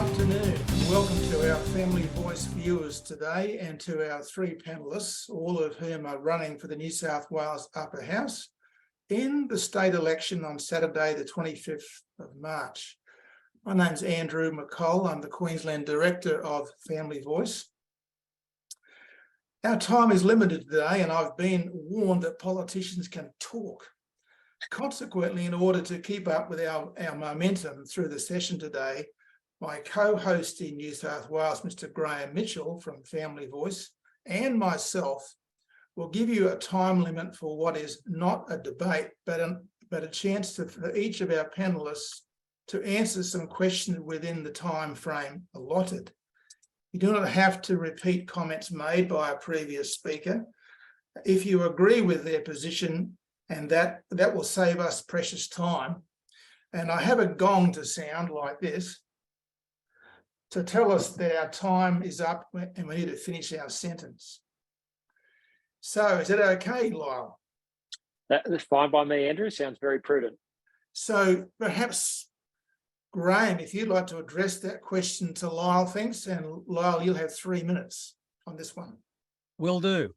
afternoon. Welcome to our Family Voice viewers today and to our three panellists, all of whom are running for the New South Wales Upper House in the state election on Saturday, the 25th of March. My name's Andrew McColl. I'm the Queensland Director of Family Voice. Our time is limited today, and I've been warned that politicians can talk. Consequently, in order to keep up with our momentum through the session today, my co-host in New South Wales, Mr. Graham Mitchell from Family Voice, and myself will give you a time limit for what is not a debate, but a chance for each of our panellists to answer some questions within the time frame allotted. You do not have to repeat comments made by a previous speaker. If you agree with their position, and that will save us precious time. And I have a gong to sound like this to tell us that our time is up and we need to finish our sentence. So is that okay, Lyle? That's fine by me, Andrew. Sounds very prudent. So perhaps, Graham, if you'd like to address that question to Lyle, thanks. And Lyle, you'll have 3 minutes on this one. Will do.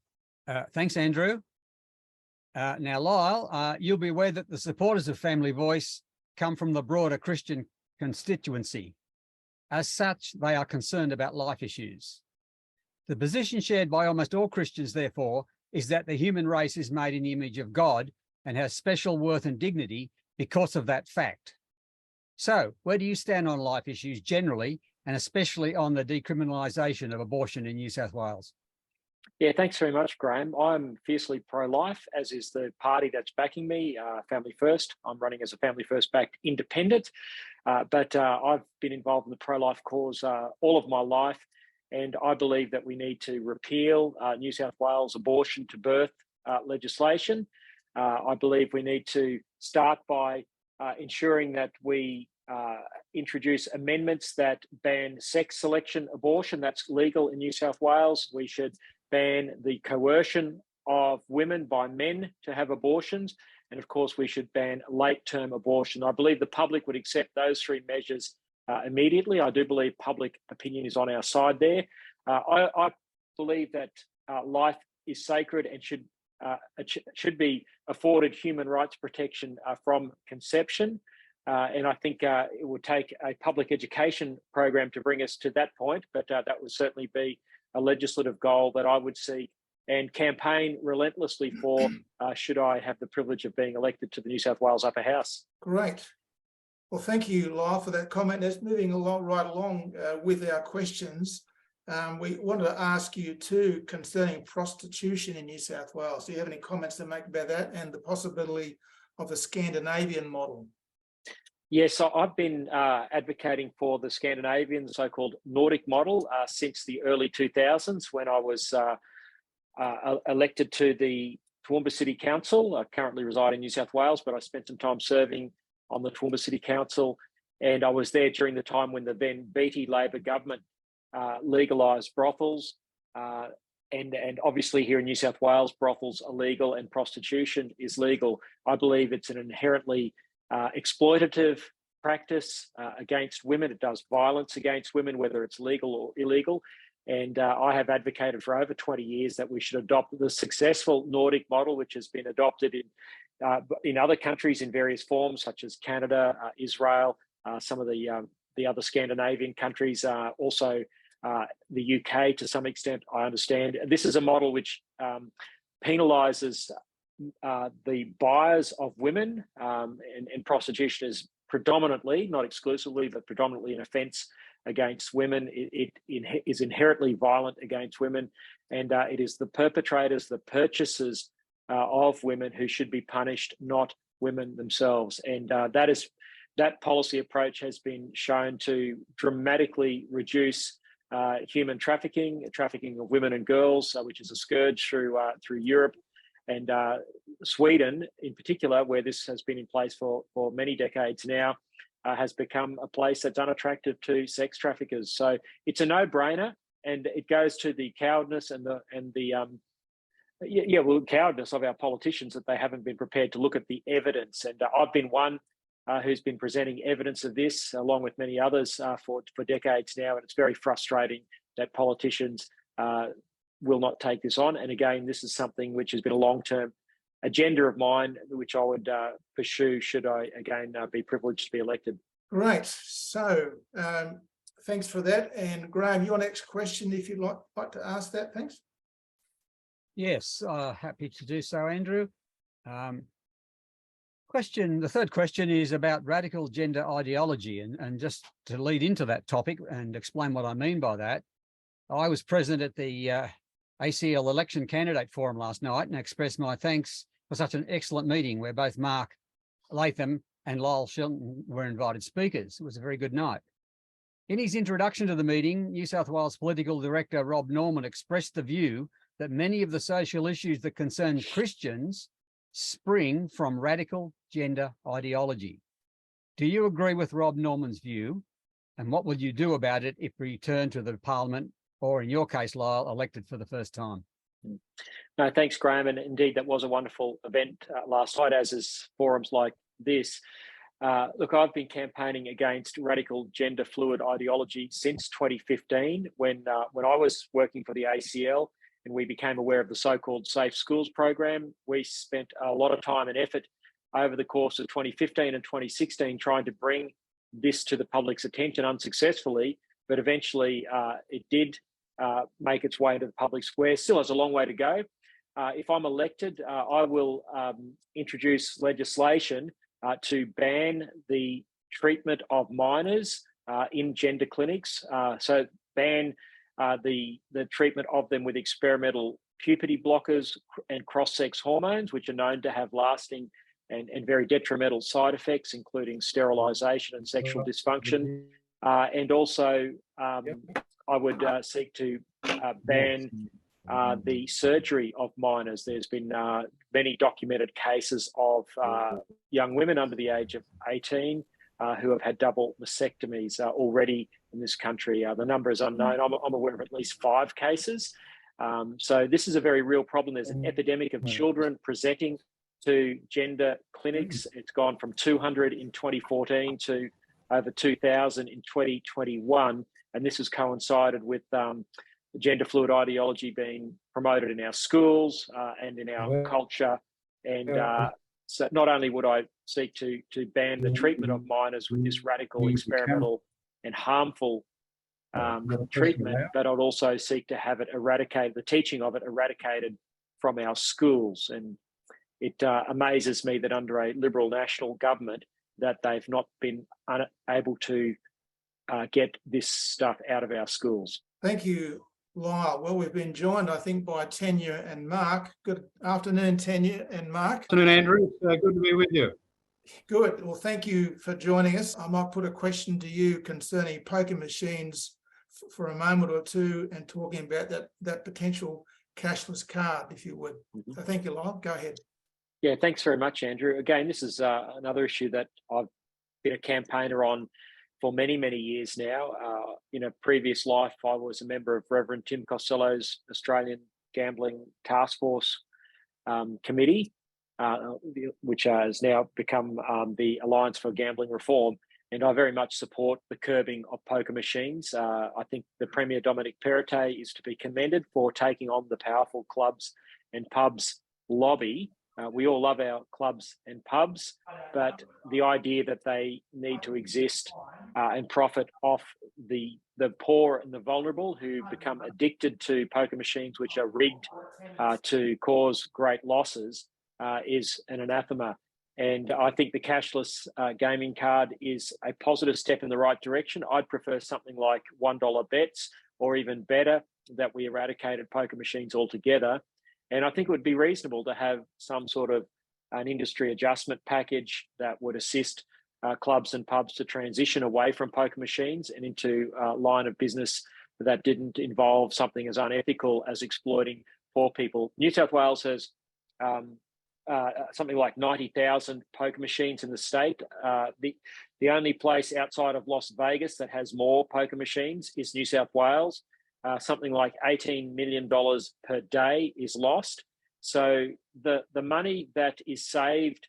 Thanks, Andrew. Now, Lyle, you'll be aware that the supporters of Family Voice come from the broader Christian constituency. As such, they are concerned about life issues. The position shared by almost all Christians, therefore, is that the human race is made in the image of God and has special worth and dignity because of that fact. So, where do you stand on life issues generally, and especially on the decriminalisation of abortion in New South Wales? Yeah, thanks very much, Graham. I'm fiercely pro-life, as is the party that's backing me, Family First. I'm running as a Family First-backed independent, but I've been involved in the pro-life cause all of my life, and I believe that we need to repeal New South Wales abortion to birth legislation. I believe we need to start by ensuring that we introduce amendments that ban sex selection abortion. That's legal in New South Wales. We should ban the coercion of women by men to have abortions. And of course, we should ban late-term abortion. I believe the public would accept those three measures immediately. I do believe public opinion is on our side there. I believe that life is sacred and should be afforded human rights protection from conception. And I think it would take a public education program to bring us to that point, but that would certainly be a legislative goal that I would seek and campaign relentlessly for should I have the privilege of being elected to the New South Wales Upper House. Great. Well, thank you, Lyle, for that comment. That's moving right along with our questions. We wanted to ask you too concerning prostitution in New South Wales. Do you have any comments to make about that and the possibility of the Scandinavian model? Yes, so I've been advocating for the Scandinavian, the so-called Nordic model since the early 2000s when I was elected to the Toowoomba City Council. I currently reside in New South Wales, but I spent some time serving on the Toowoomba City Council, and I was there during the time when the then Beattie Labor government legalised brothels. And obviously here in New South Wales, brothels are legal and prostitution is legal. I believe it's an inherently exploitative practice against women. It does violence against women, whether it's legal or illegal. And I have advocated for over 20 years that we should adopt the successful Nordic model, which has been adopted in other countries in various forms, such as Canada, Israel, some of the other Scandinavian countries, also the UK to some extent, I understand. This is a model which penalises the buyers of women, and prostitution is predominantly, not exclusively, but predominantly an offence against women. It is inherently violent against women, and it is the perpetrators, the purchasers of women who should be punished, not women themselves. And that policy approach has been shown to dramatically reduce human trafficking of women and girls, which is a scourge through Europe. And Sweden, in particular, where this has been in place for many decades now, has become a place that's unattractive to sex traffickers. So it's a no-brainer, and it goes to the cowardice and the cowardice of our politicians that they haven't been prepared to look at the evidence. And I've been one who's been presenting evidence of this, along with many others, for decades now. And it's very frustrating that politicians will not take this on. And again, this is something which has been a long-term agenda of mine, which I would pursue should I, again, be privileged to be elected. Great. So thanks for that. And Graham, your next question, if you'd like to ask that, thanks. Yes, happy to do so, Andrew. The third question is about radical gender ideology. And just to lead into that topic and explain what I mean by that, I was present at the ACL Election Candidate Forum last night and expressed my thanks for such an excellent meeting where both Mark Latham and Lyle Shelton were invited speakers. It was a very good night. In his introduction to the meeting, New South Wales Political Director Rob Norman expressed the view that many of the social issues that concern Christians spring from radical gender ideology. Do you agree with Rob Norman's view? And what will you do about it if returned to the Parliament, or in your case, Lyle, elected for the first time? No, thanks, Graham. And indeed, that was a wonderful event last night, as is forums like this. Look, I've been campaigning against radical gender fluid ideology since 2015, when I was working for the ACL and we became aware of the so-called Safe Schools program. We spent a lot of time and effort over the course of 2015 and 2016 trying to bring this to the public's attention unsuccessfully, but eventually it did make its way to the public square. Still has a long way to go. If I'm elected, I will introduce legislation to ban the treatment of minors in gender clinics. So ban the treatment of them with experimental puberty blockers and cross-sex hormones, which are known to have lasting and very detrimental side effects, including sterilisation and sexual dysfunction. And also, I would seek to ban the surgery of minors. There's been many documented cases of young women under the age of 18 who have had double mastectomies already in this country. The number is unknown. I'm aware of at least 5 cases. So this is a very real problem. There's an epidemic of children presenting to gender clinics. It's gone from 200 in 2014 to over 2,000 in 2021. And this has coincided with gender fluid ideology being promoted in our schools and in our culture. And so not only would I seek to ban the treatment of minors with this radical, experimental and harmful treatment, but I'd also seek to have it eradicated, the teaching of it eradicated from our schools. And it amazes me that under a Liberal national government that they've not been able to get this stuff out of our schools. Thank you, Lyle. Well, we've been joined, I think, by Tania and Mark. Good afternoon, Tania and Mark. Good afternoon, Andrew. It's good to be with you. Good. Well, thank you for joining us. I might put a question to you concerning poker machines for a moment or two and talking about that potential cashless card, if you would. So thank you, Lyle. Go ahead. Yeah, thanks very much, Andrew. Again, this is another issue that I've been a campaigner on for many, many years now. In a previous life, I was a member of Reverend Tim Costello's Australian Gambling Task Force Committee, which has now become the Alliance for Gambling Reform. And I very much support the curbing of poker machines. I think the Premier Dominic Perrottet is to be commended for taking on the powerful clubs and pubs lobby. We all love our clubs and pubs, but the idea that they need to exist and profit off the poor and the vulnerable who become addicted to poker machines, which are rigged to cause great losses, is an anathema. And I think the cashless gaming card is a positive step in the right direction. I'd prefer something like $1 bets, or even better, that we eradicated poker machines altogether. And I think it would be reasonable to have some sort of an industry adjustment package that would assist clubs and pubs to transition away from poker machines and into a line of business that didn't involve something as unethical as exploiting poor people. New South Wales has something like 90,000 poker machines in the state. The only place outside of Las Vegas that has more poker machines is New South Wales. Something like $18 million per day is lost. So the money that is saved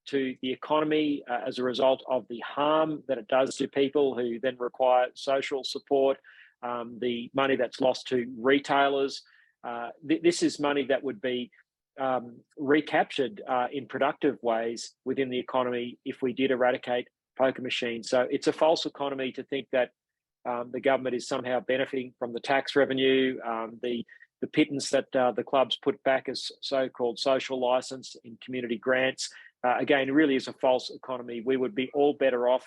to the economy as a result of the harm that it does to people who then require social support, the money that's lost to retailers. This is money that would be recaptured in productive ways within the economy if we did eradicate poker machines. So it's a false economy to think that the government is somehow benefiting from the tax revenue, the pittance that the clubs put back as so-called social license in community grants. Again, it really is a false economy. We would be all better off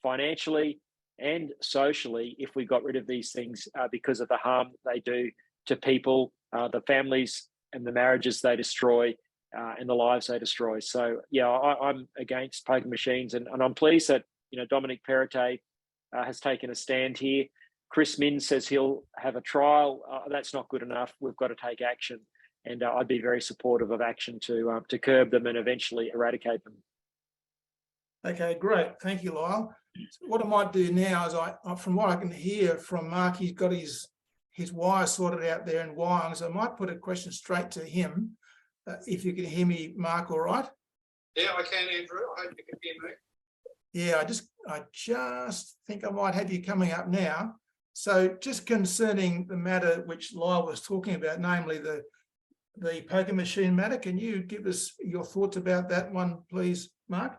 financially and socially if we got rid of these things because of the harm they do to people, the families and the marriages they destroy, and the lives they destroy. So, yeah, I'm against poker machines, and I'm pleased that Dominic Perrottet has taken a stand here. Chris Min says he'll have a trial. That's not good enough. We've got to take action, and I'd be very supportive of action to curb them and eventually eradicate them. Okay, great. Thank you, Lyle. So what I might do now is, from what I can hear from Mark, he's got his wire sorted out there in Wyong, so I might put a question straight to him. If you can hear me, Mark, all right? Yeah, I can, Andrew. I hope you can hear me. Yeah, I just think I might have you coming up now. So just concerning the matter which Lyle was talking about, namely the poker machine matter, can you give us your thoughts about that one, please, Mark?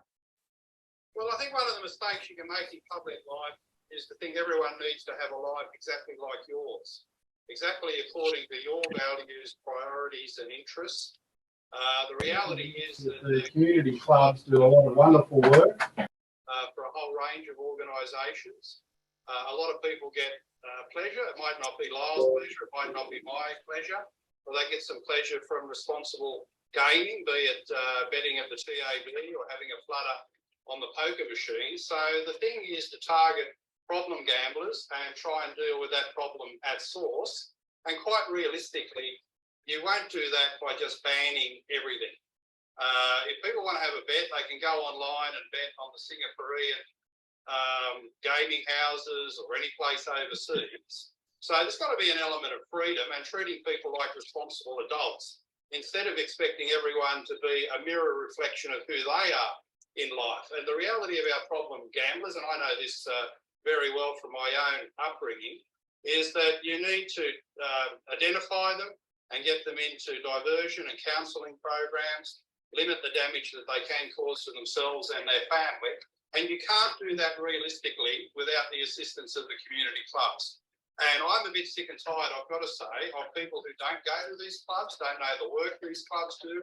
Well, I think one of the mistakes you can make in public life is to think everyone needs to have a life exactly like yours, exactly according to your values, priorities and interests. The reality is that the community clubs do a lot of wonderful work for a whole range of organisations. A lot of people get pleasure. It might not be Lyle's pleasure, it might not be my pleasure, or they get some pleasure from responsible gaming, be it betting at the TAB or having a flutter on the poker machine. So the thing is to target problem gamblers and try and deal with that problem at source. And quite realistically, you won't do that by just banning everything. If people want to have a bet, they can go online and bet on the Singaporean gaming houses or any place overseas. So there's got to be an element of freedom and treating people like responsible adults instead of expecting everyone to be a mirror reflection of who they are in life. And the reality of our problem gamblers, and I know this very well from my own upbringing, is that you need to identify them and get them into diversion and counselling programs, limit the damage that they can cause to themselves and their family. And you can't do that realistically without the assistance of the community clubs. And I'm a bit sick and tired, I've got to say, of people who don't go to these clubs, don't know the work these clubs do,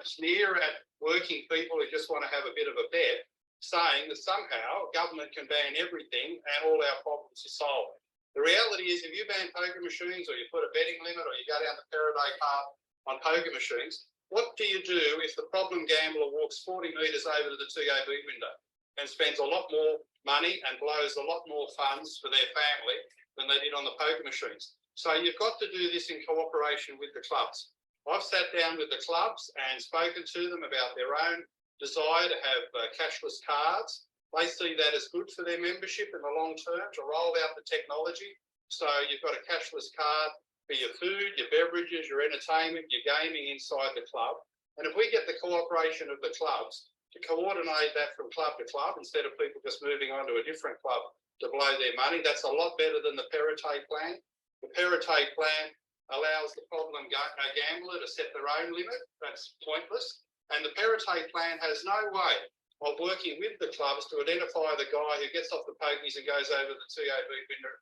sneer at working people who just want to have a bit of a bet, saying that somehow government can ban everything and all our problems are solved. The reality is, if you ban poker machines or you put a betting limit or you go down the Perrottet path on poker machines, what do you do if the problem gambler walks 40 metres over to the TAB window and spends a lot more money and blows a lot more funds for their family than they did on the poker machines? So you've got to do this in cooperation with the clubs. I've sat down with the clubs and spoken to them about their own desire to have cashless cards. They see that as good for their membership in the long term to roll out the technology. So you've got a cashless card for your food, your beverages, your entertainment, your gaming inside the club. And if we get the cooperation of the clubs to coordinate that from club to club instead of people just moving on to a different club to blow their money, that's a lot better than the Perrottet plan. The Perrottet plan allows the problem gambler to set their own limit. That's pointless. And the Perrottet plan has no way of working with the clubs to identify the guy who gets off the pokies and goes over the TAB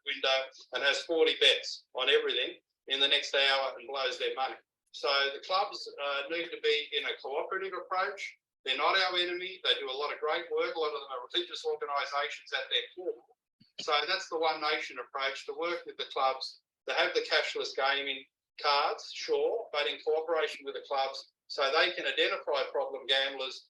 window and has 40 bets on everything in the next hour and blows their money. So the clubs need to be in a cooperative approach. They're not our enemy. They do a lot of great work. A lot of them are religious organisations at their core. So that's the One Nation approach, to work with the clubs, to have the cashless gaming cards, sure, but in cooperation with the clubs so they can identify problem gamblers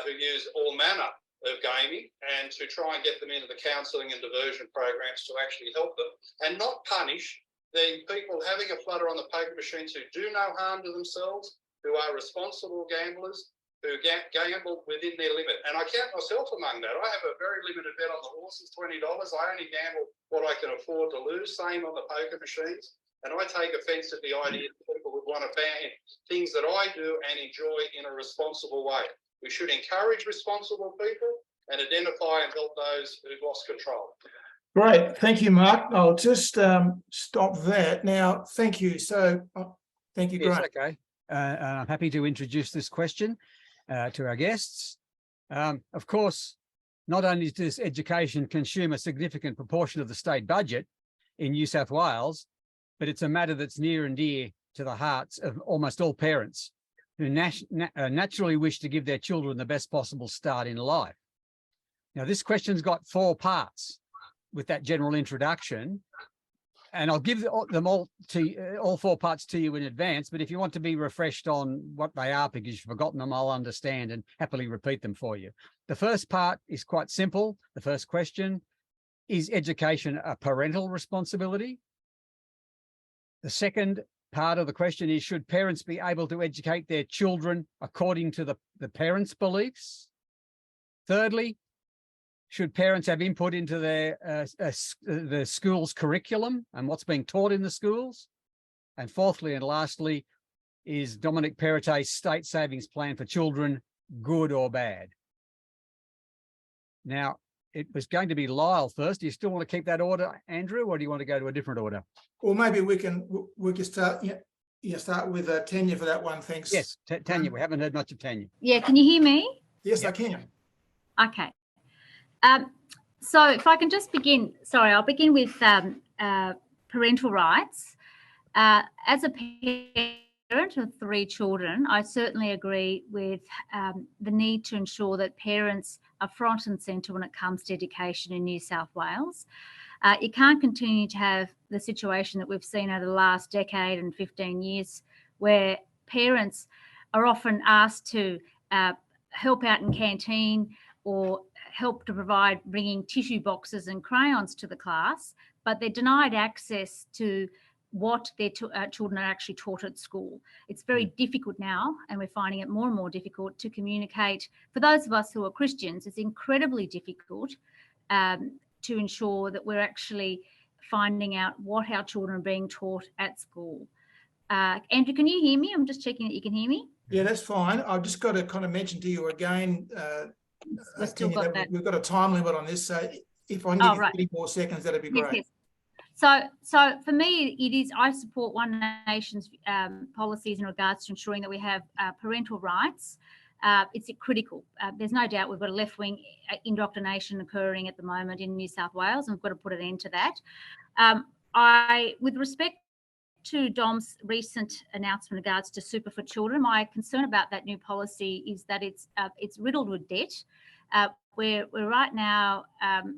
who use all manner of gaming and to try and get them into the counselling and diversion programs to actually help them and not punish the people having a flutter on the poker machines who do no harm to themselves, who are responsible gamblers, who gamble within their limit. And I count myself among that. I have a very limited bet on the horses, $20. I only gamble what I can afford to lose, same on the poker machines. And I take offence at the idea that people would want to ban things that I do and enjoy in a responsible way. We should encourage responsible people and identify and help those who've lost control. Great, thank you, Mark. I'll just stop that now. Thank you. So, thank you, Yes, Grant. okay. I'm happy to introduce this question to our guests. Of course, not only does education consume a significant proportion of the state budget in New South Wales, but it's a matter that's near and dear to the hearts of almost all parents who naturally wish to give their children the best possible start in life. Now, this question's got 4 parts with that general introduction, and I'll give them all 4 parts to you in advance, but if you want to be refreshed on what they are because you've forgotten them, I'll understand and happily repeat them for you. The first part is quite simple. The first question, is education a parental responsibility? The second part of the question is, should parents be able to educate their children according to the parents' beliefs? Thirdly, should parents have input into the school's curriculum and what's being taught in the schools? And fourthly and lastly, is Dominic Perrottet's state savings plan for children good or bad? Now, it was going to be Lyle first. Do you still want to keep that order, Andrew, or do you want to go to a different order? Well, maybe we can start. Start with Tania for that one. Thanks. Yes, Tania. We haven't heard much of Tania. Yeah, can you hear me? Yes, Yep. I can. Okay. So if I can just begin, I'll begin with parental rights. As a parent of 3 children, I certainly agree with the need to ensure that parents are front and centre when it comes to education in New South Wales. You can't continue to have the situation that we've seen over the last decade and 15 years where parents are often asked to help out in canteen or help to provide bringing tissue boxes and crayons to the class, but they're denied access to what their children are actually taught at school. It's very difficult now, and we're finding it more and more difficult to communicate. For those of us who are Christians, it's incredibly difficult to ensure that we're actually finding out what our children are being taught at school. Andrew, can you hear me? I'm just checking that you can hear me. Yeah, that's fine. I've just got to kind of mention to you again, We've still Tania, got that. we've got a time limit on this, so if I can give you 30 more seconds, that'd be great. Yes. So for me, it is, I support One Nation's policies in regards to ensuring that we have parental rights. It's critical. There's no doubt we've got a left-wing indoctrination occurring at the moment in New South Wales, and we've got to put an end to that. With respect to Dom's recent announcement in regards to super for children, my concern about that new policy is that it's riddled with debt. We're right now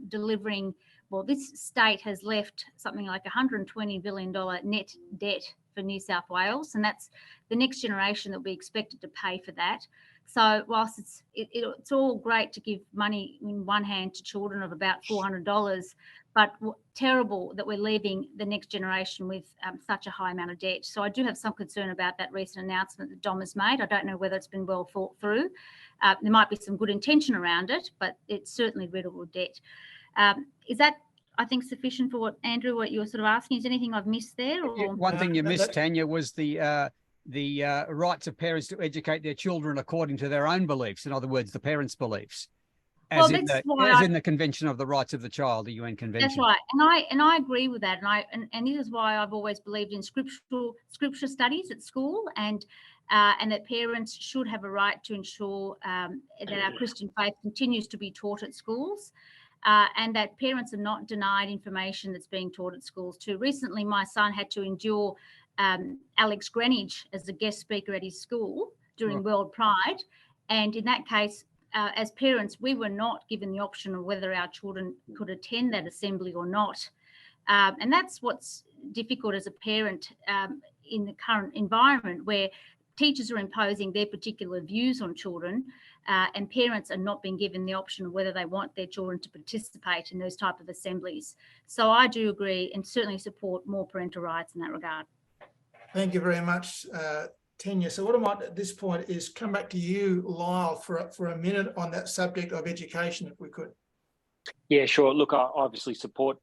delivering. Well, this state has left something like $120 billion net debt for New South Wales, and that's the next generation that we expected to pay for that. So whilst it's all great to give money in one hand to children of about $400, but terrible that we're leaving the next generation with such a high amount of debt. So I do have some concern about that recent announcement that Dom has made. I don't know whether it's been well thought through. There might be some good intention around it, but it's certainly riddled with debt. Is that, I think, sufficient for what you were sort of asking? Is there anything I've missed there? Or? One thing you missed, Tania, was the rights of parents to educate their children according to their own beliefs. In other words, the parents' beliefs, as in the Convention of the Rights of the Child, the UN Convention. That's right, and I agree with that, and this is why I've always believed in scripture studies at school, and that parents should have a right to ensure that our Christian faith continues to be taught at schools. And that parents are not denied information that's being taught at schools too. Recently, my son had to endure Alex Greenwich as a guest speaker at his school during World Pride. And in that case, as parents, we were not given the option of whether our children could attend that assembly or not. And that's what's difficult as a parent in the current environment, where teachers are imposing their particular views on children, and parents are not being given the option of whether they want their children to participate in those type of assemblies. So I do agree and certainly support more parental rights in that regard. Thank you very much, Tania. So what I might at this point is come back to you, Lyle, for a minute on that subject of education, if we could. Yeah, sure. Look, I obviously support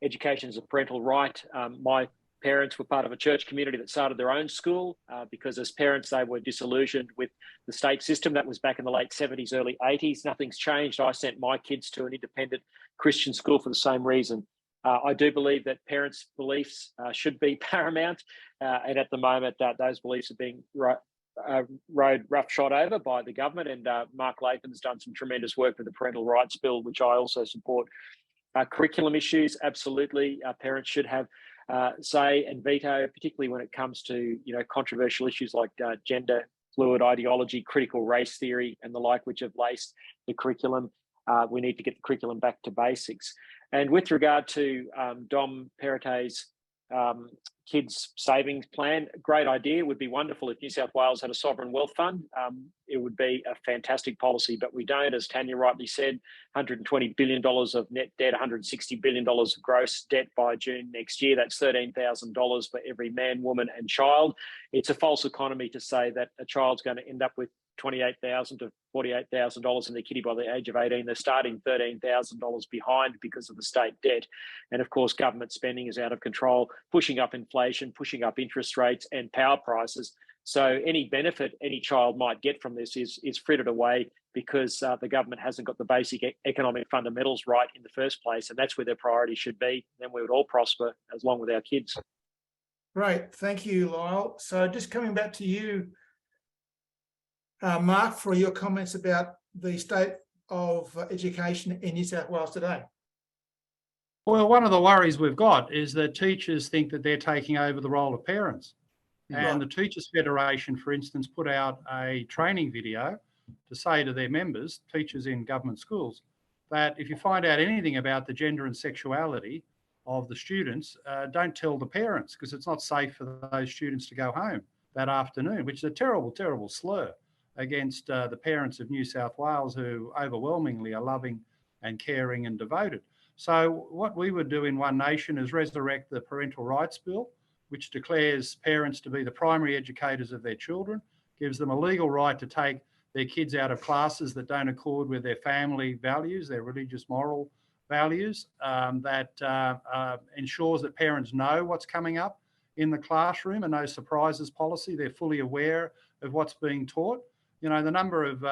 education as a parental right. My parents were part of a church community that started their own school because as parents, they were disillusioned with the state system. That was back in the late 70s, early 80s. Nothing's changed. I sent my kids to an independent Christian school for the same reason. I do believe that parents' beliefs should be paramount. And at the moment, those beliefs are being rode roughshod over by the government. And Mark Latham has done some tremendous work with the Parental Rights Bill, which I also support. Curriculum issues, absolutely. Parents should have say and veto, particularly when it comes to controversial issues like gender fluid ideology, critical race theory, and the like, which have laced the curriculum. We need to get the curriculum back to basics. And with regard to Dom Perrottet's kids savings plan, great idea. It would be wonderful if New South Wales had a sovereign wealth fund. It would be a fantastic policy, but we don't. As Tania rightly said, $120 billion of net debt, $160 billion of gross debt by June next year. That's $13,000 for every man, woman and child. It's a false economy to say that a child's going to end up with $28,000 to $48,000 in their kitty by the age of 18. They're starting $13,000 behind because of the state debt. And of course, government spending is out of control, pushing up inflation, pushing up interest rates and power prices. So any benefit any child might get from this is frittered away because the government hasn't got the basic economic fundamentals right in the first place. And that's where their priority should be. Then we would all prosper as long with our kids. Great. Thank you, Lyle. So just coming back to you, Mark, for your comments about the state of education in New South Wales today. Well, one of the worries we've got is that teachers think that they're taking over the role of parents. And the Teachers Federation, for instance, put out a training video to say to their members, teachers in government schools, that if you find out anything about the gender and sexuality of the students, don't tell the parents because it's not safe for those students to go home that afternoon, which is a terrible, terrible slur against the parents of New South Wales who overwhelmingly are loving and caring and devoted. So what we would do in One Nation is resurrect the Parental Rights Bill, which declares parents to be the primary educators of their children, gives them a legal right to take their kids out of classes that don't accord with their family values, their religious moral values, that ensures that parents know what's coming up in the classroom and no surprises policy. They're fully aware of what's being taught. You know, the number of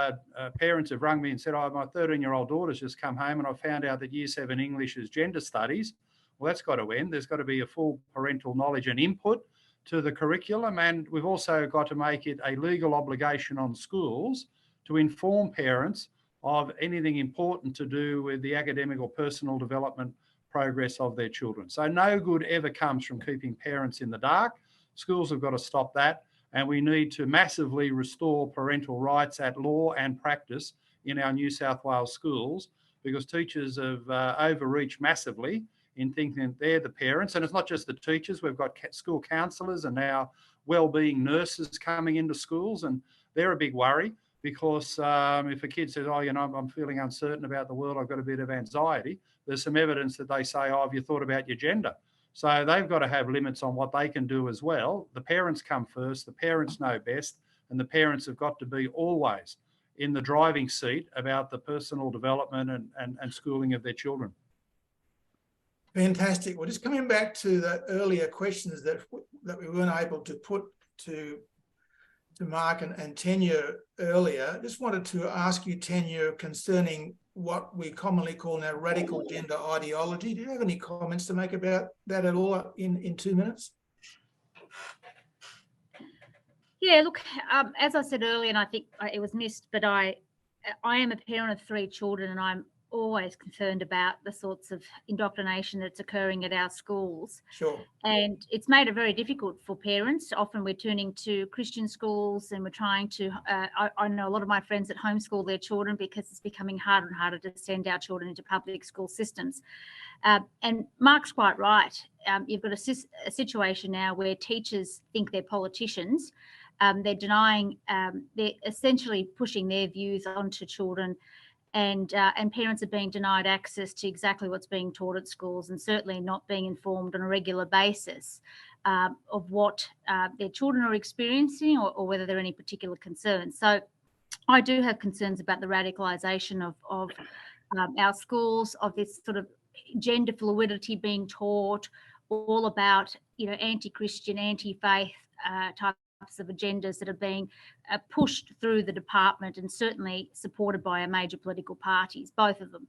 parents have rung me and said, oh, my 13-year-old daughter's just come home and I found out that Year 7 English is gender studies. Well, that's got to end. There's got to be a full parental knowledge and input to the curriculum. And we've also got to make it a legal obligation on schools to inform parents of anything important to do with the academic or personal development progress of their children. So no good ever comes from keeping parents in the dark. Schools have got to stop that. And we need to massively restore parental rights at law and practice in our New South Wales schools because teachers have overreached massively in thinking that they're the parents. And it's not just the teachers. We've got school counsellors and now wellbeing nurses coming into schools, and they're a big worry because if a kid says, oh, you know, I'm feeling uncertain about the world, I've got a bit of anxiety, there's some evidence that they say, oh, have you thought about your gender? So they've got to have limits on what they can do as well. The parents come first, the parents know best, and the parents have got to be always in the driving seat about the personal development and schooling of their children. Fantastic. Well, just coming back to the earlier questions that we weren't able to put to Mark and Tania earlier, I just wanted to ask you, Tania, concerning what we commonly call now radical gender ideology. Do you have any comments to make about that at all in 2 minutes? Yeah, look, as I said earlier, and I think it was missed, but I am a parent of 3 children, and I'm always concerned about the sorts of indoctrination that's occurring at our schools. Sure. And it's made it very difficult for parents. Often we're turning to Christian schools and we're trying to, I know a lot of my friends that homeschool their children because it's becoming harder and harder to send our children into public school systems. And Mark's quite right. You've got a situation now where teachers think they're politicians. They're denying, they're essentially pushing their views onto children, and parents are being denied access to exactly what's being taught at schools, and certainly not being informed on a regular basis of what their children are experiencing or whether there are any particular concerns. So I do have concerns about the radicalisation of our schools, of this sort of gender fluidity being taught, all about anti-Christian, anti-faith types of agendas that are being pushed through the department and certainly supported by our major political parties, both of them.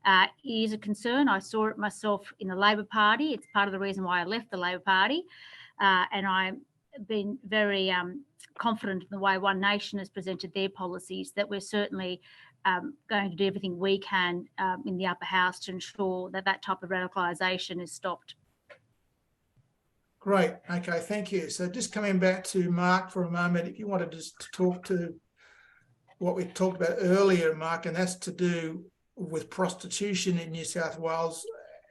It is a concern. I saw it myself in the Labor Party. It's part of the reason why I left the Labor Party. And I've been very confident in the way One Nation has presented their policies, that we're certainly going to do everything we can in the upper house to ensure that that type of radicalisation is stopped. Great. Okay, thank you. So just coming back to Mark for a moment, if you wanted just to talk to what we talked about earlier, Mark, and that's to do with prostitution in New South Wales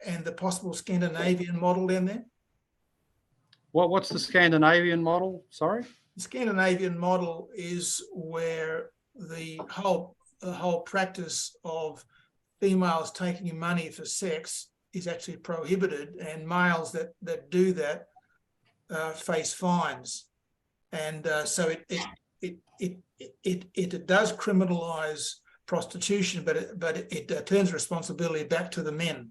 and the possible Scandinavian model down there. What's the Scandinavian model? Sorry? The Scandinavian model is where the whole practice of females taking money for sex is actually prohibited, and males that do that face fines, and so it does criminalise prostitution, but it turns responsibility back to the men.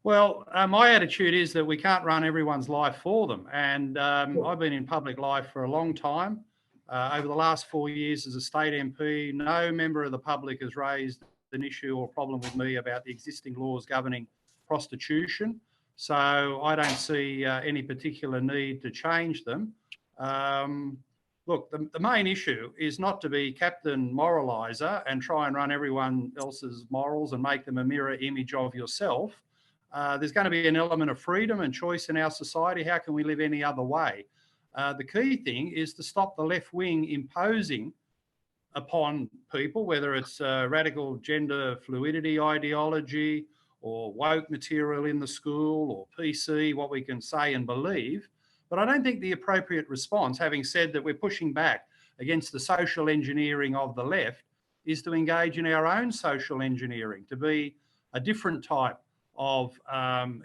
Well, my attitude is that we can't run everyone's life for them, and I've been in public life for a long time. Over the last 4 years as a state MP, no member of the public has raised an issue or problem with me about the existing laws governing prostitution. So I don't see any particular need to change them. Look, the main issue is not to be Captain Moraliser and try and run everyone else's morals and make them a mirror image of yourself. There's going to be an element of freedom and choice in our society. How can we live any other way? The key thing is to stop the left wing imposing upon people, whether it's radical gender fluidity ideology or woke material in the school or PC, what we can say and believe. But I don't think the appropriate response, having said that we're pushing back against the social engineering of the left, is to engage in our own social engineering, to be a different type of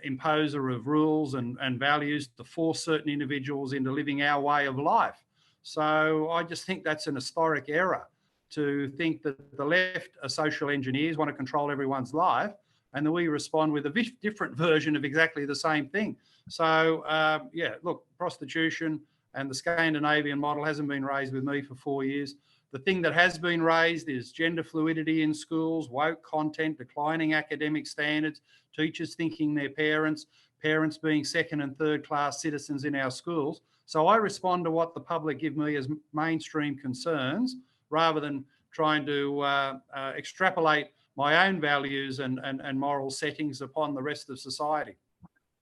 imposer of rules and values, to force certain individuals into living our way of life. So I just think that's an historic error, to think that the left are social engineers, want to control everyone's life, and that we respond with a different version of exactly the same thing. So, yeah, look, prostitution and the Scandinavian model hasn't been raised with me for 4 years. The thing that has been raised is gender fluidity in schools, woke content, declining academic standards, teachers thinking they're parents, parents being second and third class citizens in our schools. So I respond to what the public give me as mainstream concerns, rather than trying to extrapolate my own values and moral settings upon the rest of society.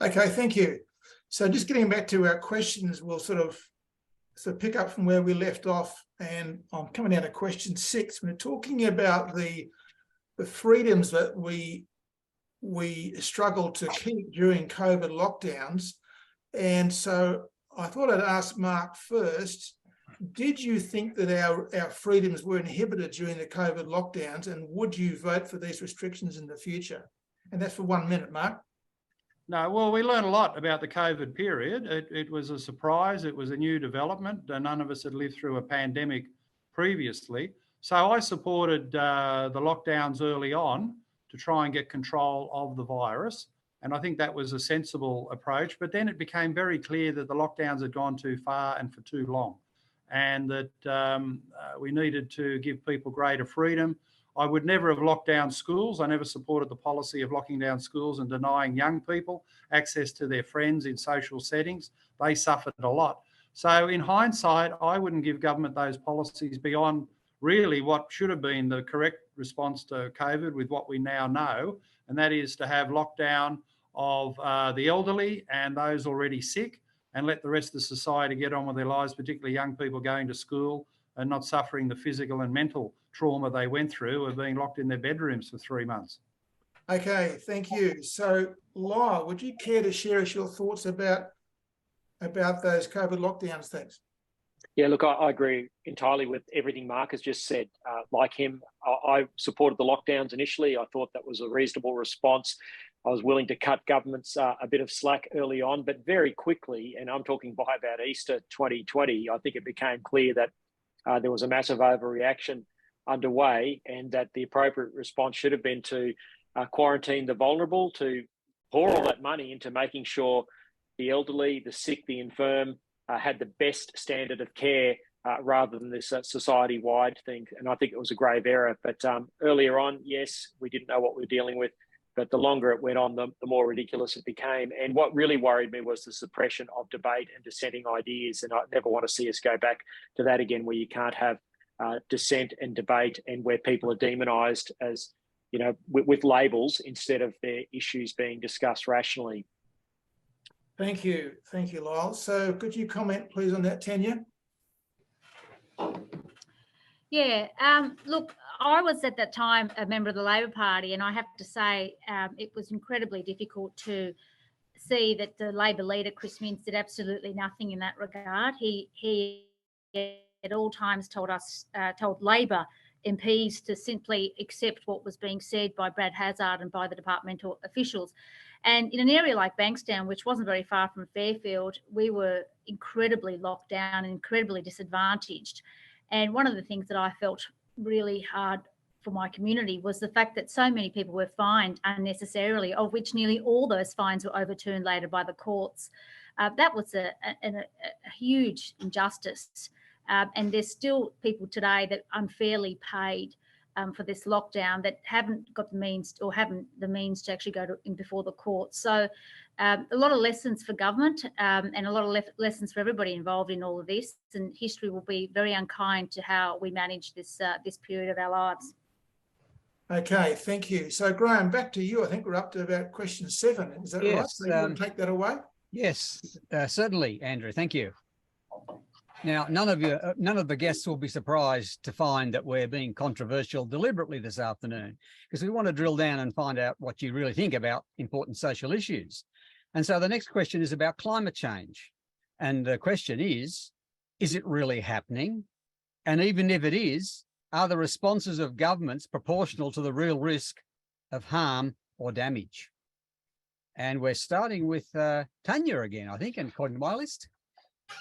Okay, thank you. So just getting back to our questions, we'll sort of pick up from where we left off, and I'm coming down to question 6. We're talking about the freedoms that we struggled to keep during COVID lockdowns. And so I thought I'd ask Mark first, did you think that our freedoms were inhibited during the COVID lockdowns, and would you vote for these restrictions in the future? And that's for 1 minute, Mark. No, well, we learned a lot about the COVID period. It was a surprise. It was a new development. None of us had lived through a pandemic previously. So I supported the lockdowns early on to try and get control of the virus. And I think that was a sensible approach. But then it became very clear that the lockdowns had gone too far and for too long, and that we needed to give people greater freedom. I would never have locked down schools. I never supported the policy of locking down schools and denying young people access to their friends in social settings. They suffered a lot. So in hindsight, I wouldn't give government those policies beyond really what should have been the correct response to COVID with what we now know, and that is to have lockdown of the elderly and those already sick, and let the rest of society get on with their lives, particularly young people going to school and not suffering the physical and mental trauma they went through of being locked in their bedrooms for 3 months. Okay, thank you. So, Lyle, would you care to share us your thoughts about those COVID lockdowns things? Yeah, look, I agree entirely with everything Mark has just said. Like him, I supported the lockdowns initially. I thought that was a reasonable response. I was willing to cut governments a bit of slack early on, but very quickly, and I'm talking by about Easter 2020, I think it became clear that there was a massive overreaction underway, and that the appropriate response should have been to quarantine the vulnerable, to pour all that money into making sure the elderly, the sick, the infirm had the best standard of care rather than this society-wide thing. And I think it was a grave error. But earlier on, yes, we didn't know what we were dealing with. But the longer it went on, the more ridiculous it became. And what really worried me was the suppression of debate and dissenting ideas. And I never want to see us go back to that again, where you can't have dissent and debate, and where people are demonised as, you know, with labels instead of their issues being discussed rationally. Thank you, Lyle. So could you comment, please, on that, Tania? Yeah, look, I was at that time a member of the Labor Party, and I have to say it was incredibly difficult to see that the Labor leader, Chris Minns, did absolutely nothing in that regard. He at all times told Labor MPs to simply accept what was being said by Brad Hazzard and by the departmental officials. And in an area like Bankstown, which wasn't very far from Fairfield, we were incredibly locked down and incredibly disadvantaged. And one of the things that I felt really hard for my community was the fact that so many people were fined unnecessarily, of which nearly all those fines were overturned later by the courts. That was a huge injustice. And there's still people today that unfairly paid for this lockdown that haven't got the means or haven't the means to actually go in before the courts. So a lot of lessons for government and a lot of lessons for everybody involved in all of this. And history will be very unkind to how we manage this this period of our lives. Okay, thank you. So Graham, back to you. I think we're up to about question 7. Is that right? So you want to take that away? Yes, certainly, Andrew. Thank you. Now, none of the guests will be surprised to find that we're being controversial deliberately this afternoon, because we want to drill down and find out what you really think about important social issues. And so the next question is about climate change. And the question is it really happening? And even if it is, are the responses of governments proportional to the real risk of harm or damage? And we're starting with Tania again, I think, according to my list.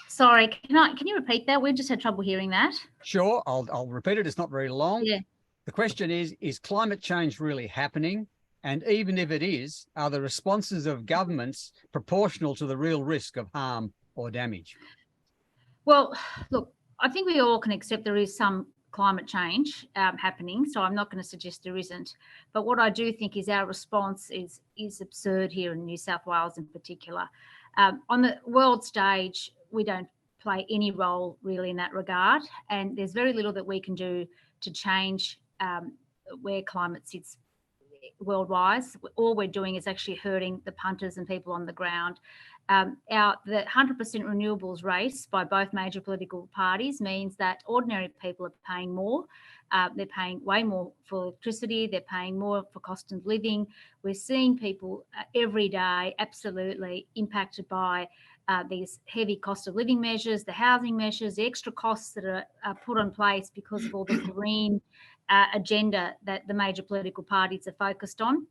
Sorry, can you repeat that? We've just had trouble hearing that. Sure, I'll repeat it. It's not very long. Yeah. The question is climate change really happening? And even if it is, are the responses of governments proportional to the real risk of harm or damage? Well, look, I think we all can accept there is some climate change happening, so I'm not going to suggest there isn't. But what I do think is our response is absurd here in New South Wales in particular. On the world stage, we don't play any role really in that regard, and there's very little that we can do to change where climate sits worldwide. All we're doing is actually hurting the punters and people on the ground. The 100% renewables race by both major political parties means that ordinary people are paying more. They're paying way more for electricity. They're paying more for cost of living. We're seeing people every day absolutely impacted by these heavy cost of living measures, the housing measures, the extra costs that are put in place because of all the green agenda that the major political parties are focused on.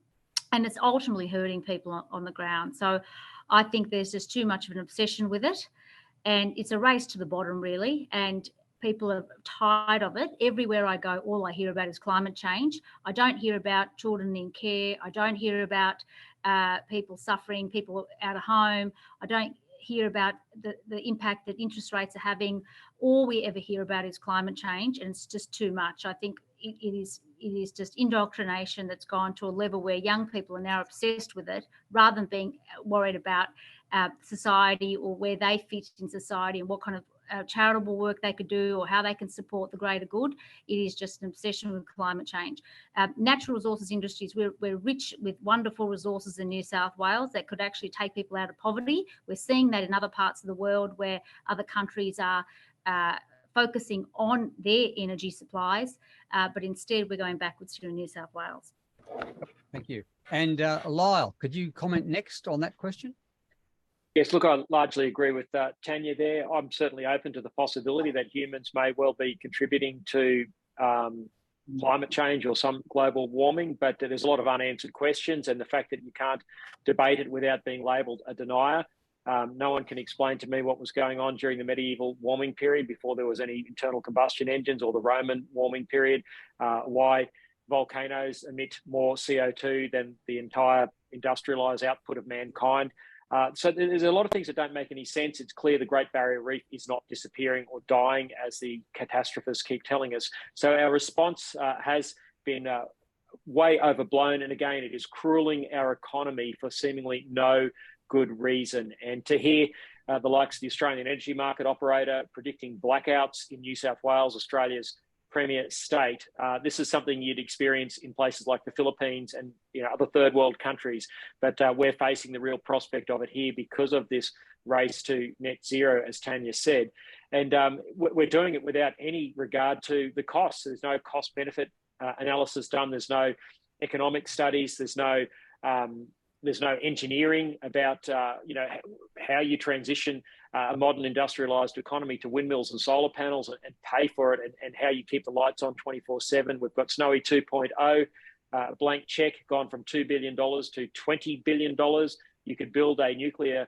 And it's ultimately hurting people on the ground. So I think there's just too much of an obsession with it. And it's a race to the bottom, really. And people are tired of it. Everywhere I go, all I hear about is climate change. I don't hear about children in care. I don't hear about people suffering, people out of home. I don't hear about the impact that interest rates are having. All we ever hear about is climate change, and it's just too much. I think it is just indoctrination that's gone to a level where young people are now obsessed with it, rather than being worried about society or where they fit in society and what kind of charitable work they could do or how they can support the greater good. It is just an obsession with climate change. Natural resources industries, we're rich with wonderful resources in New South Wales that could actually take people out of poverty. We're seeing that in other parts of the world where other countries are focusing on their energy supplies, but instead we're going backwards here in New South Wales. Thank you. And Lyle, could you comment next on that question? Yes, look, I largely agree with Tania there. I'm certainly open to the possibility that humans may well be contributing to climate change or some global warming, but there's a lot of unanswered questions, and the fact that you can't debate it without being labelled a denier. No one can explain to me what was going on during the medieval warming period before there was any internal combustion engines, or the Roman warming period, why volcanoes emit more CO2 than the entire industrialised output of mankind. So there's a lot of things that don't make any sense. It's clear the Great Barrier Reef is not disappearing or dying, as the catastrophists keep telling us. So our response has been way overblown. And again, it is crueling our economy for seemingly no good reason. And to hear the likes of the Australian Energy Market Operator predicting blackouts in New South Wales, Australia's premier state, this is something you'd experience in places like the Philippines and other third world countries. But we're facing the real prospect of it here because of this race to net zero, as Tania said. And we're doing it without any regard to the costs. There's no cost benefit analysis done. There's no economic studies. There's no engineering about how you transition a modern industrialized economy to windmills and solar panels and pay for it, and how you keep the lights on 24/7. We've got Snowy 2.0, blank check, gone from $2 billion to $20 billion. You could build a nuclear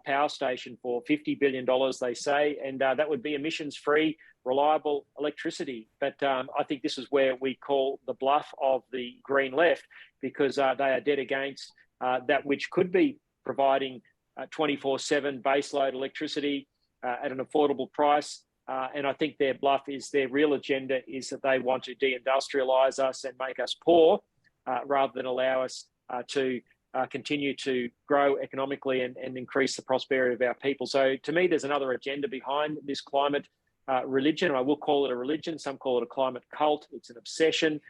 power station for $50 billion, they say, and that would be emissions-free, reliable electricity. But I think this is where we call the bluff of the Green left, because they are dead against that which could be providing 24/7 baseload electricity at an affordable price. And I think their bluff is, their real agenda is that they want to deindustrialize us and make us poor, rather than allow us to continue to grow economically and increase the prosperity of our people. So to me, there's another agenda behind this climate religion. I will call it a religion. Some call it a climate cult. It's an obsession.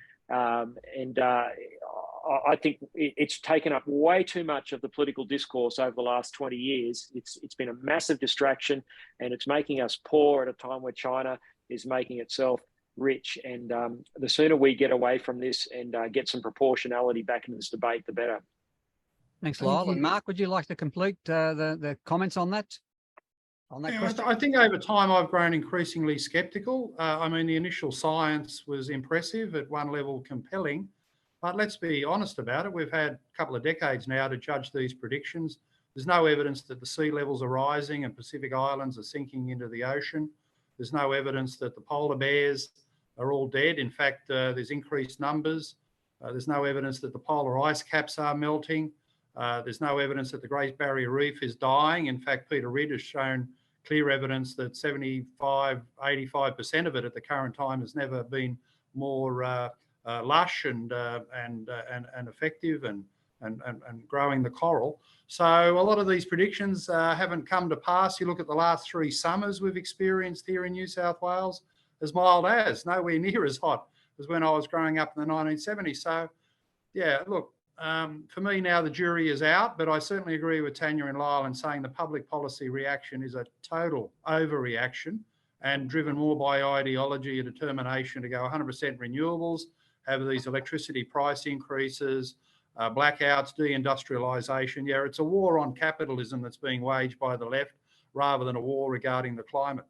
I think it's taken up way too much of the political discourse over the last 20 years. It's been a massive distraction, and it's making us poor at a time where China is making itself rich. And the sooner we get away from this and get some proportionality back into this debate, the better. Thanks, Lyle. And Mark, would you like to complete the comments on that? Question? I think over time I've grown increasingly sceptical. I mean, the initial science was impressive, at one level compelling, but let's be honest about it. We've had a couple of decades now to judge these predictions. There's no evidence that the sea levels are rising and Pacific Islands are sinking into the ocean. There's no evidence that the polar bears are all dead. In fact, there's increased numbers. There's no evidence that the polar ice caps are melting. There's no evidence that the Great Barrier Reef is dying. In fact, Peter Ridd has shown clear evidence that 85% of it at the current time has never been more lush and effective and growing the coral. So a lot of these predictions haven't come to pass. You look at the last 3 summers we've experienced here in New South Wales, as mild as, nowhere near as hot as when I was growing up in the 1970s. So yeah, look, for me now the jury is out, but I certainly agree with Tania and Lyle in saying the public policy reaction is a total overreaction and driven more by ideology and determination to go 100% renewables, have these electricity price increases, blackouts, deindustrialisation. Yeah, it's a war on capitalism that's being waged by the left rather than a war regarding the climate.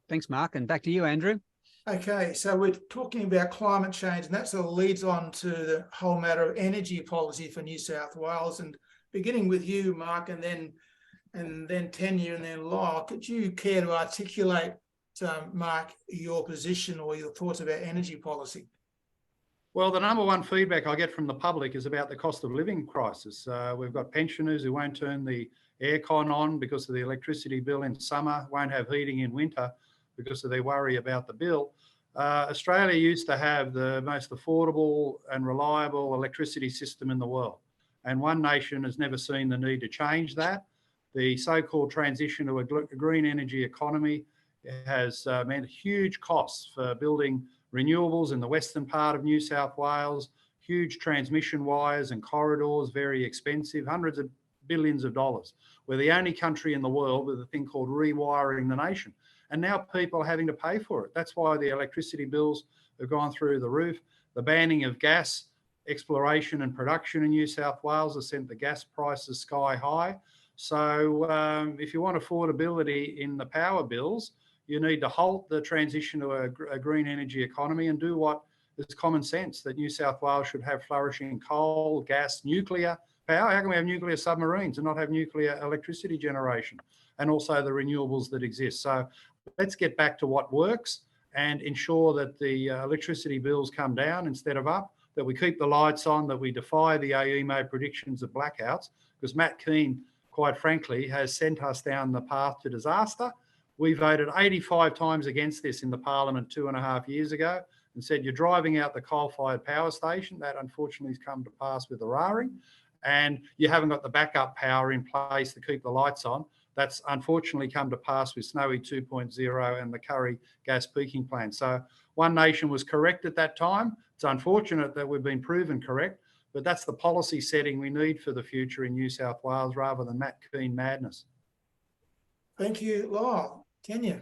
Thanks, Mark. And back to you, Andrew. Okay, so we're talking about climate change, and that sort of leads on to the whole matter of energy policy for New South Wales. And beginning with you, Mark, and then Tania, and then Lyle, could you care to articulate, Mark, your position or your thoughts about energy policy? Well, the number one feedback I get from the public is about the cost of living crisis. We've got pensioners who won't turn the aircon on because of the electricity bill in summer, won't have heating in winter because of their worry about the bill. Australia used to have the most affordable and reliable electricity system in the world, and one nation has never seen the need to change that. The so-called transition to a green energy economy has meant huge costs for building renewables in the western part of New South Wales, huge transmission wires and corridors, very expensive, hundreds of billions of dollars. We're the only country in the world with a thing called rewiring the nation. And now people are having to pay for it. That's why the electricity bills have gone through the roof. The banning of gas exploration and production in New South Wales has sent the gas prices sky high. So if you want affordability in the power bills, you need to halt the transition to a green energy economy and do what is common sense, that New South Wales should have flourishing coal, gas, nuclear power. How can we have nuclear submarines and not have nuclear electricity generation? And also the renewables that exist. So let's get back to what works and ensure that the electricity bills come down instead of up, that we keep the lights on, that we defy the AEMO predictions of blackouts, because Matt Keane, quite frankly, has sent us down the path to disaster. We voted 85 times against this in the Parliament 2.5 years ago and said, you're driving out the coal-fired power station. That unfortunately has come to pass with the Eraring, and you haven't got the backup power in place to keep the lights on. That's unfortunately come to pass with Snowy 2.0 and the Curry gas peaking plant. So One Nation was correct at that time. It's unfortunate that we've been proven correct, but that's the policy setting we need for the future in New South Wales rather than Matt Keane madness. Thank you, Lyle. Tania.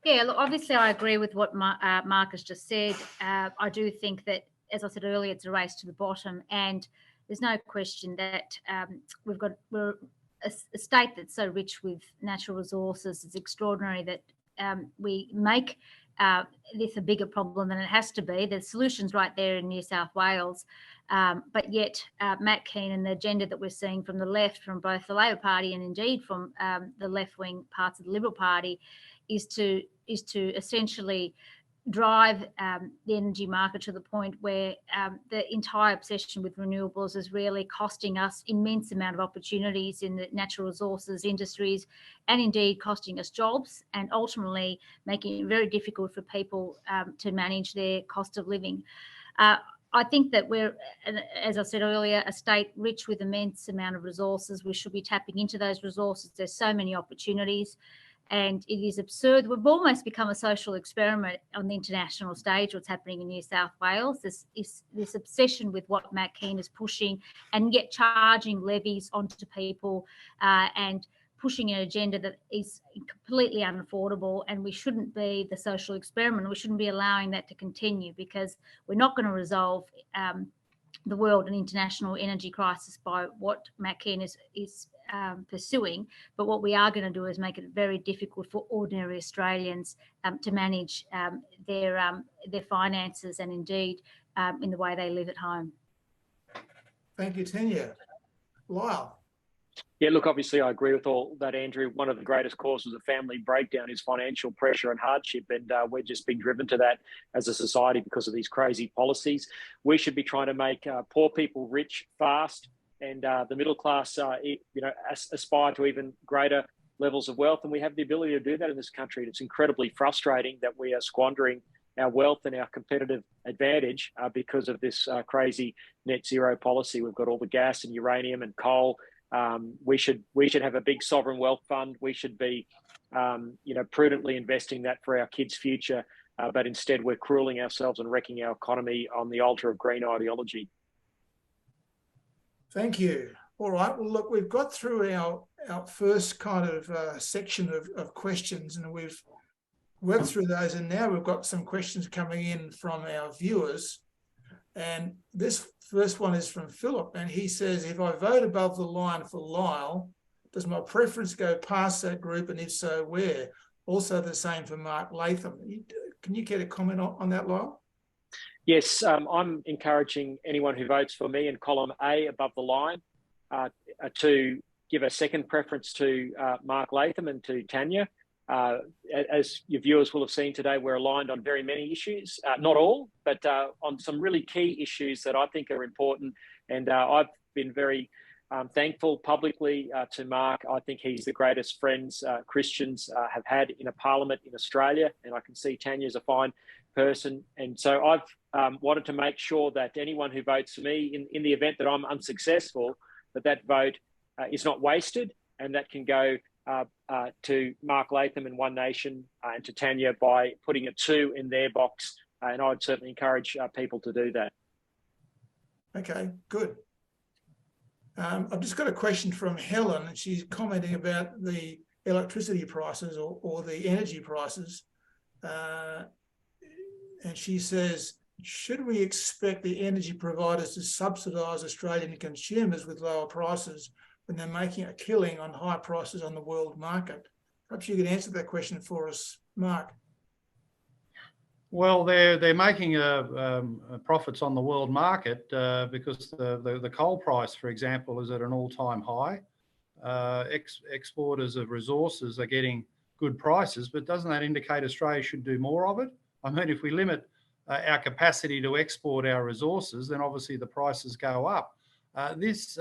Yeah, look, obviously I agree with what Mark has just said. I do think that, as I said earlier, it's a race to the bottom, and there's no question that we're a state that's so rich with natural resources. It's extraordinary that we make this a bigger problem than it has to be. There's solutions right there in New South Wales, but yet Matt Keane and the agenda that we're seeing from the left, from both the Labor Party and indeed from the left-wing parts of the Liberal Party, is to essentially drive the energy market to the point where the entire obsession with renewables is really costing us immense amount of opportunities in the natural resources industries, and indeed costing us jobs, and ultimately making it very difficult for people to manage their cost of living. I think that we're, as I said earlier, a state rich with immense amount of resources. We should be tapping into those resources. There's so many opportunities. And it is absurd. We've almost become a social experiment on the international stage, what's happening in New South Wales. This obsession with what Matt Keane is pushing, and yet charging levies onto people and pushing an agenda that is completely unaffordable. And we shouldn't be the social experiment. We shouldn't be allowing that to continue, because we're not going to resolve the world and international energy crisis by what Matt Keane is pursuing, but what we are going to do is make it very difficult for ordinary Australians to manage their finances, and indeed in the way they live at home. Thank you, Tania. Lyle. Yeah, look, obviously I agree with all that, Andrew. One of the greatest causes of family breakdown is financial pressure and hardship, and we're just being driven to that as a society because of these crazy policies. We should be trying to make poor people rich fast, and the middle class, aspire to even greater levels of wealth, and we have the ability to do that in this country. And it's incredibly frustrating that we are squandering our wealth and our competitive advantage because of this crazy net zero policy. We've got all the gas and uranium and coal. We should have a big sovereign wealth fund. We should be, prudently investing that for our kids' future. But instead, we're crueling ourselves and wrecking our economy on the altar of green ideology. Thank you. All right. Well, look, we've got through our first kind of section of questions, and we've worked through those. And now we've got some questions coming in from our viewers. And this first one is from Philip, and he says, if I vote above the line for Lyle, does my preference go past that group, and if so, where? Also the same for Mark Latham. Can you get a comment on that, Lyle? Yes, I'm encouraging anyone who votes for me in column A above the line to give a second preference to Mark Latham and to Tania. As your viewers will have seen today, we're aligned on very many issues, not all, but on some really key issues that I think are important. And I've been very thankful publicly to Mark. I think he's the greatest friends Christians have had in a parliament in Australia. And I can see Tania is a fine person. And so I've wanted to make sure that anyone who votes for me in the event that I'm unsuccessful, that vote is not wasted, and that can go to Mark Latham and One Nation and to Tania by putting a 2 in their box. And I'd certainly encourage people to do that. Okay, good. I've just got a question from Helen, and she's commenting about the electricity prices or the energy prices. And she says, should we expect the energy providers to subsidise Australian consumers with lower prices when they're making a killing on high prices on the world market? Perhaps you could answer that question for us, Mark. Well, they're making profits on the world market because the coal price, for example, is at an all-time high. Exporters of resources are getting good prices, but doesn't that indicate Australia should do more of it? I mean, if we limit our capacity to export our resources, then obviously the prices go up. This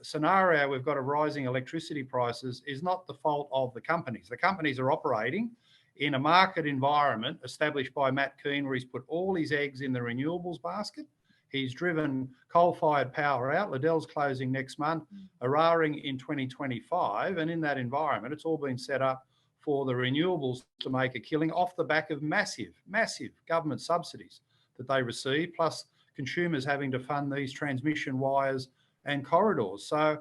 scenario we've got of rising electricity prices is not the fault of the companies. The companies are operating in a market environment established by Matt Keane, where he's put all his eggs in the renewables basket. He's driven coal-fired power out. Liddell's closing next month, Eraring in 2025. And in that environment, it's all been set up for the renewables to make a killing off the back of massive, massive government subsidies that they receive, plus consumers having to fund these transmission wires and corridors. So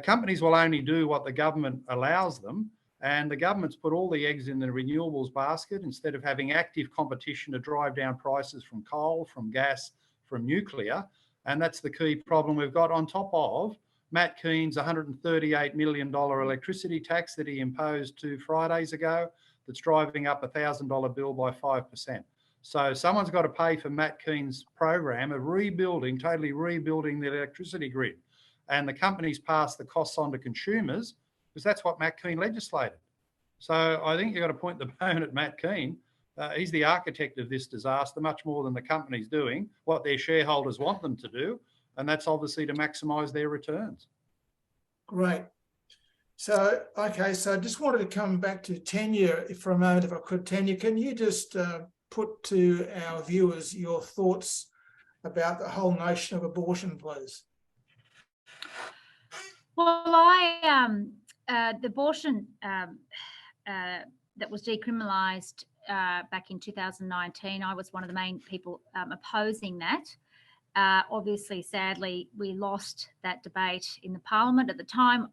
companies will only do what the government allows them. And the government's put all the eggs in the renewables basket instead of having active competition to drive down prices from coal, from gas, from nuclear. And that's the key problem we've got, on top of Matt Keane's $138 million electricity tax that he imposed 2 Fridays ago, that's driving up a $1,000 bill by 5%. So someone's got to pay for Matt Keane's program of rebuilding, totally rebuilding the electricity grid. And the companies pass the costs on to consumers, because that's what Matt Keane legislated. So I think you've got to point the bone at Matt Keane. He's the architect of this disaster, much more than the company's doing what their shareholders want them to do, and that's obviously to maximise their returns. Great. So, okay, so I just wanted to come back to Tania for a moment, if I could. Tania, can you just put to our viewers your thoughts about the whole notion of abortion, please? Well, the abortion that was decriminalised back in 2019, I was one of the main people opposing that. Obviously, sadly, we lost that debate in the Parliament. At the time,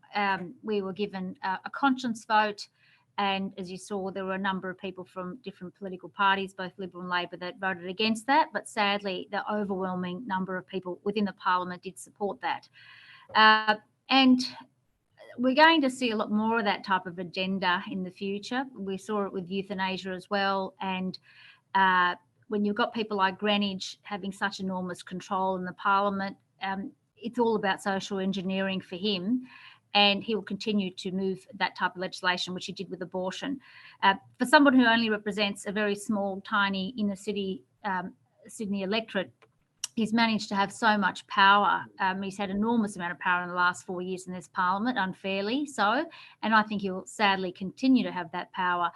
we were given a conscience vote, and as you saw, there were a number of people from different political parties, both Liberal and Labor, that voted against that. But sadly, the overwhelming number of people within the Parliament did support that. And we're going to see a lot more of that type of agenda in the future. We saw it with euthanasia as well. And when you've got people like Greenwich having such enormous control in the Parliament, it's all about social engineering for him. And he will continue to move that type of legislation, which he did with abortion. For someone who only represents a very small, tiny inner city Sydney electorate, he's managed to have so much power. He's had enormous amount of power in the last 4 years in this Parliament, unfairly so. And I think he'll sadly continue to have that power.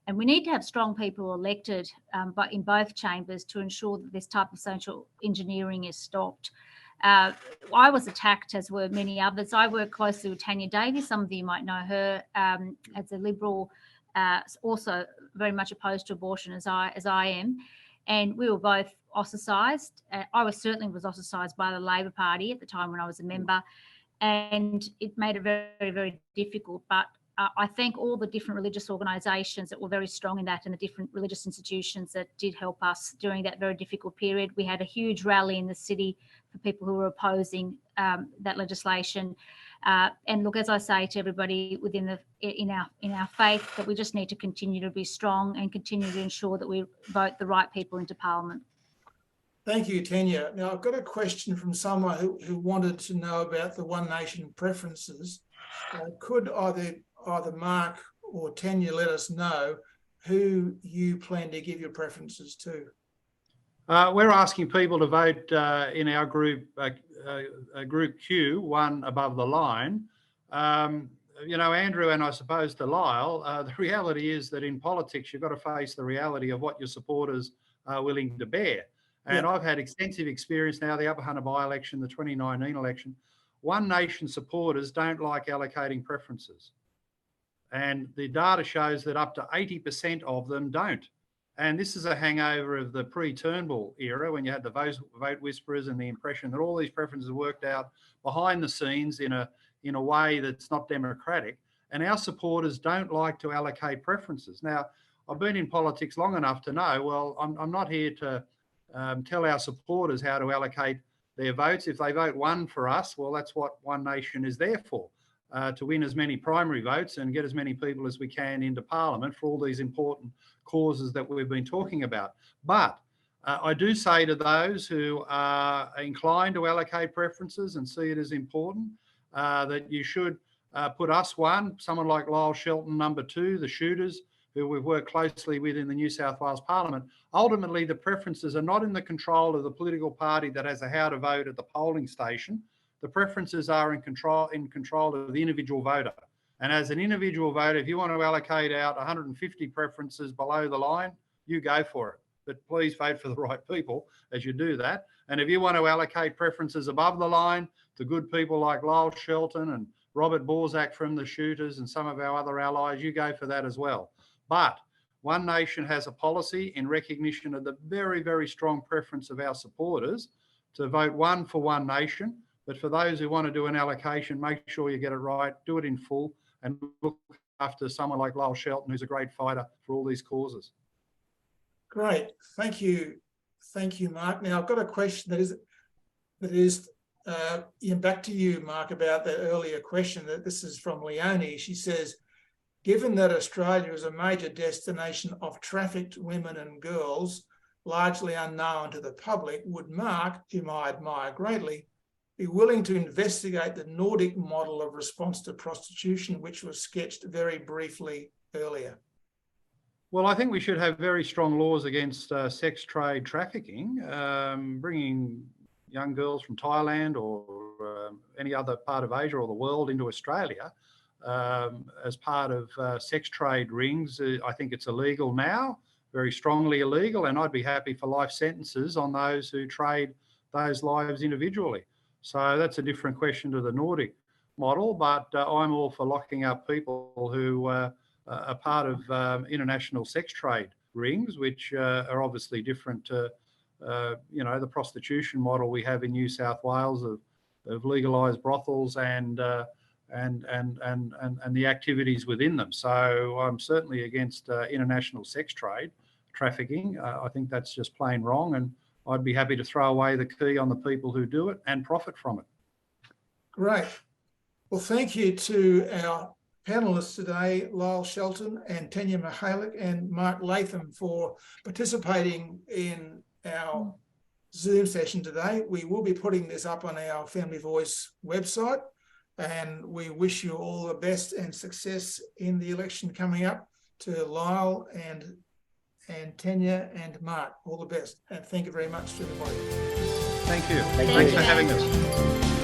And we need to have strong people elected but in both chambers to ensure that this type of social engineering is stopped. I was attacked, as were many others. I work closely with Tania Davies. Some of you might know her as a Liberal, also very much opposed to abortion as I am. And we were both ostracised. I certainly was ostracised by the Labor Party at the time when I was a member, and it made it very, very difficult. But I thank all the different religious organisations that were very strong in that, and the different religious institutions that did help us during that very difficult period. We had a huge rally in the city for people who were opposing that legislation. And look, as I say to everybody in our faith, that we just need to continue to be strong and continue to ensure that we vote the right people into Parliament. Thank you, Tania. Now, I've got a question from someone who wanted to know about the One Nation preferences. Could either Mark or Tania let us know who you plan to give your preferences to? We're asking people to vote in our group, Group Q, one above the line. Andrew, and I suppose to Lyle, the reality is that in politics, you've got to face the reality of what your supporters are willing to bear. And I've had extensive experience now, the Upper Hunter by-election, the 2019 election. One Nation supporters don't like allocating preferences. And the data shows that up to 80% of them don't. And this is a hangover of the pre-Turnbull era, when you had the vote whisperers and the impression that all these preferences worked out behind the scenes in a way that's not democratic. And our supporters don't like to allocate preferences. Now, I've been in politics long enough to know, well, I'm not here to tell our supporters how to allocate their votes. If they vote one for us, well, that's what One Nation is there for. To win as many primary votes and get as many people as we can into Parliament for all these important causes that we've been talking about. But I do say to those who are inclined to allocate preferences and see it as important, that you should put us one, someone like Lyle, Shelton, number two, the shooters, who we've worked closely with in the New South Wales Parliament. Ultimately, the preferences are not in the control of the political party that has a how to vote at the polling station. The preferences are in control of the individual voter. And as an individual voter, if you want to allocate out 150 preferences below the line, you go for it. But please vote for the right people as you do that. And if you want to allocate preferences above the line to good people like Lyle, Shelton and Robert Borzak from the Shooters and some of our other allies, you go for that as well. But One Nation has a policy in recognition of the very, very strong preference of our supporters to vote one for One Nation. But for those who want to do an allocation, make sure you get it right, do it in full, and look after someone like Lyle Shelton, who's a great fighter for all these causes. Great, thank you, Mark. Now I've got a question that is back to you, Mark, about that earlier question. That this is from Leonie. She says, given that Australia is a major destination of trafficked women and girls, largely unknown to the public, would Mark, whom I admire greatly, be willing to investigate the Nordic model of response to prostitution, which was sketched very briefly earlier? Well, I think we should have very strong laws against sex trade trafficking, bringing young girls from Thailand or any other part of Asia or the world into Australia as part of sex trade rings. I think it's illegal now, very strongly illegal, and I'd be happy for life sentences on those who trade those lives individually. So that's a different question to the Nordic model, but I'm all for locking up people who are part of international sex trade rings, which are obviously different to, the prostitution model we have in New South Wales of legalised brothels and the activities within them. So I'm certainly against international sex trade trafficking. I think that's just plain wrong, and I'd be happy to throw away the key on the people who do it and profit from it. Great. Well, thank you to our panelists today, Lyle Shelton and Tania Mihailuk and Mark Latham, for participating in our Zoom session today. We will be putting this up on our Family Voice website, and we wish you all the best and success in the election coming up. To Lyle and Tania and Mark, all the best. And thank you very much to everybody. Thank you. Thank Thanks you. for having us.